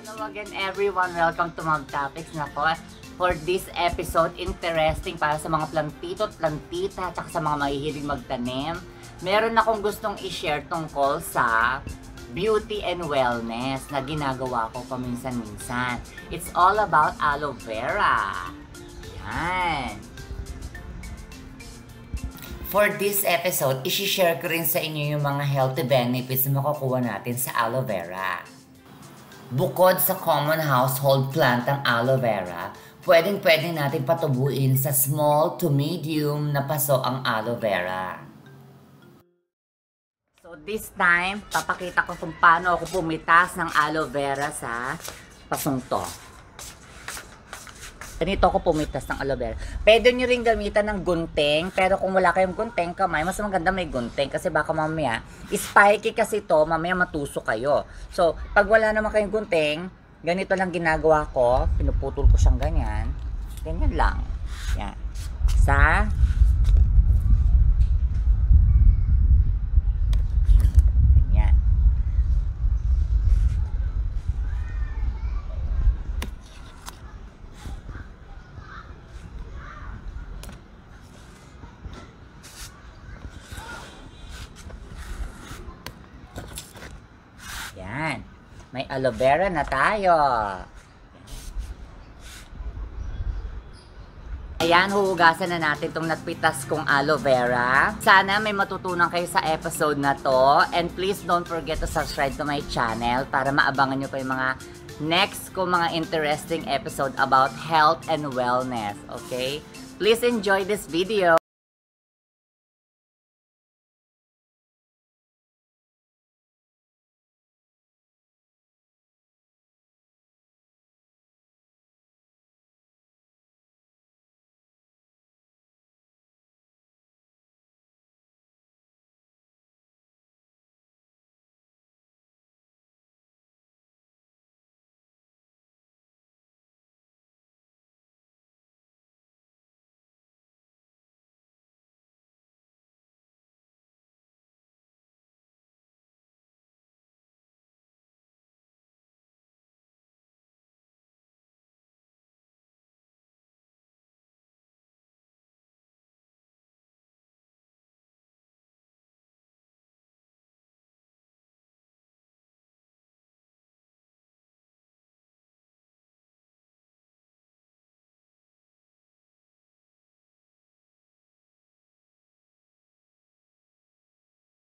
Hello again everyone, welcome to Mag Topics na po. For this episode, interesting para sa mga plantito at plantita at sa mga mahihilig magtanim. Meron akong gustong i-share tungkol sa beauty and wellness na ginagawa ko paminsan-minsan. It's all about aloe vera. Yan. For this episode, i-share ko rin sa inyo yung mga healthy benefits na makukuha natin sa aloe vera. Bukod sa common household plant ang aloe vera, pwedeng-pwede natin patubuin sa small to medium na paso ang aloe vera. So this time, papakita ko kung paano ako pumitas ng aloe vera sa pasong to. Ganito ako pumitas ng aloe vera. Pwede nyo rin gamitan ng gunting, pero kung wala kayong gunting kamay, mas maganda may gunting kasi baka mamaya, spiky kasi to, mamaya matuso kayo. So, pag wala naman kayong gunting, ganito lang ginagawa ko, pinuputol ko siyang ganyan. Ganyan lang. Yan. Sa ganyan. Yan. May aloe vera na tayo. Ayan, huhugasan na natin itong nagpitas kong aloe vera. Sana may matutunan kayo sa episode na to. And please don't forget to subscribe to my channel para maabangan nyo pa yung mga next ko mga interesting episode about health and wellness. Okay? Please enjoy this video.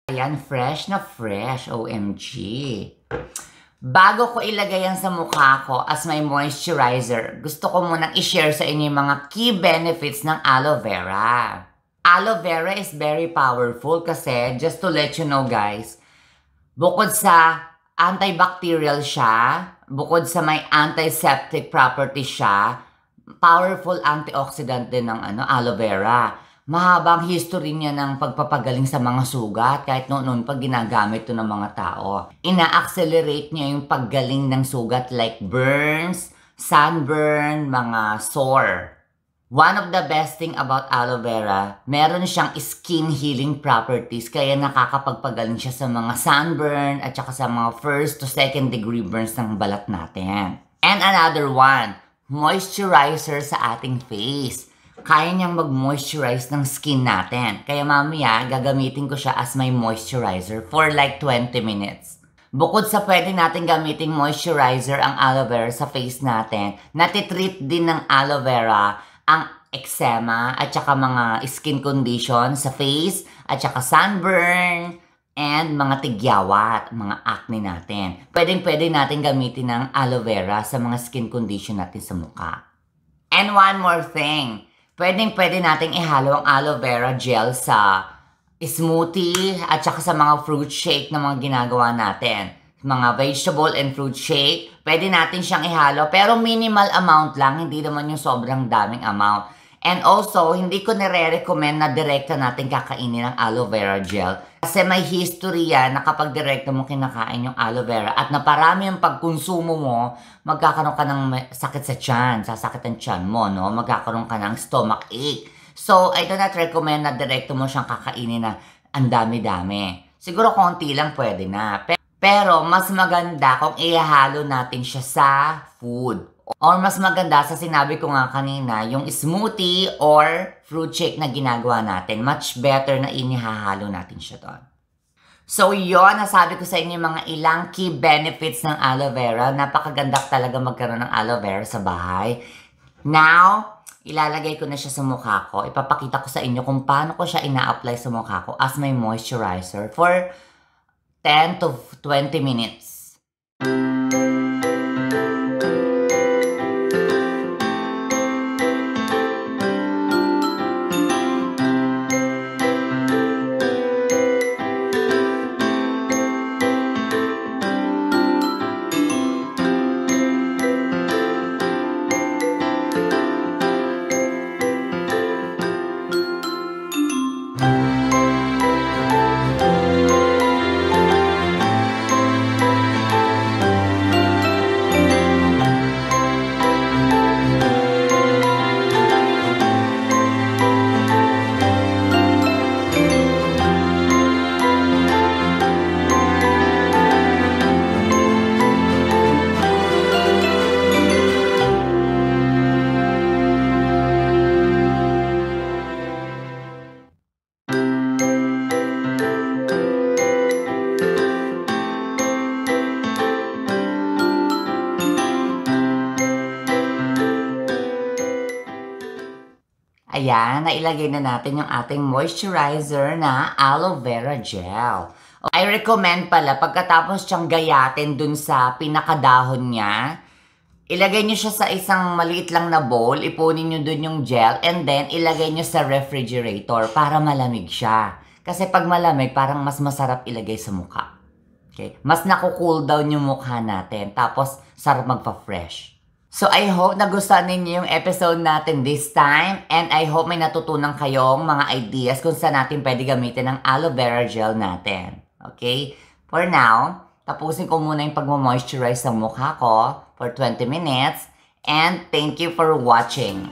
Ayan, fresh na fresh. OMG. Bago ko ilagay yan sa mukha ko as my moisturizer, gusto ko munang i-share sa inyo yung mga key benefits ng aloe vera. Aloe vera is very powerful kasi, just to let you know guys, bukod sa antibacterial siya, bukod sa may antiseptic property siya, powerful antioxidant din ng aloe vera. Mahabang history niya ng pagpapagaling sa mga sugat kahit noon pag ginagamit to ng mga tao. Ina-accelerate niya yung paggaling ng sugat like burns, sunburn, mga sore. One of the best thing about aloe vera, meron siyang skin healing properties kaya nakakapagpagaling siya sa mga sunburn at saka sa mga first to second degree burns ng balat natin. And another one, moisturizer sa ating face. Kaya niyang mag-moisturize ng skin natin. Kaya mamaya, gagamitin ko siya as my moisturizer for like 20 minutes. Bukod sa pwede natin gamitin moisturizer ang aloe vera sa face natin, natitreat din ng aloe vera ang eczema at saka mga skin condition sa face at saka sunburn and mga tigyawat, mga acne natin. Pwede natin gamitin ng aloe vera sa mga skin condition natin sa mukha. And one more thing, pwede nating ihalo ang aloe vera gel sa smoothie at saka sa mga fruit shake na mga ginagawa natin. Mga vegetable and fruit shake, pwede natin siyang ihalo pero minimal amount lang, hindi naman yung sobrang daming amount. And also, hindi ko nire-recommend na direkta natin kakainin ng aloe vera gel. Kasi may history yan na kapag direkta mo kinakain yung aloe vera at naparami yung pagkonsumo mo, magkakaroon ka ng sakit sa tiyan, sasakit ang tiyan mo, no? Magkakaroon ka ng stomach ache. So, I do not recommend na direkto mo siyang kakainin na ang dami-dami. Siguro konti lang pwede na. Pero mas maganda kung ihahalo natin siya sa food. Or mas maganda sa sinabi ko nga kanina, yung smoothie or fruit shake na ginagawa natin. Much better na inihahalo natin siya doon. So yon, nasabi ko sa inyo mga ilang key benefits ng aloe vera. Napakaganda talaga magkaroon ng aloe vera sa bahay. Now, ilalagay ko na siya sa mukha ko. Ipapakita ko sa inyo kung paano ko siya ina-apply sa mukha ko as my moisturizer for 10 to 20 minutes. Ayan, nailagay na natin yung ating moisturizer na aloe vera gel. I recommend pala, pagkatapos siyang gayatin dun sa pinakadahon niya, ilagay nyo siya sa isang maliit lang na bowl, ipunin nyo dun yung gel, and then ilagay nyo sa refrigerator para malamig siya. Kasi pag malamig, parang mas masarap ilagay sa mukha. Okay? Mas naku-cool down yung mukha natin, tapos sarap magpa-fresh. So, I hope nagustuhan ninyo yung episode natin this time. And I hope may natutunan kayong mga ideas kung saan natin pwede gamitin ang aloe vera gel natin. Okay? For now, tapusin ko muna yung pag-moisturize ng mukha ko for 20 minutes. And thank you for watching.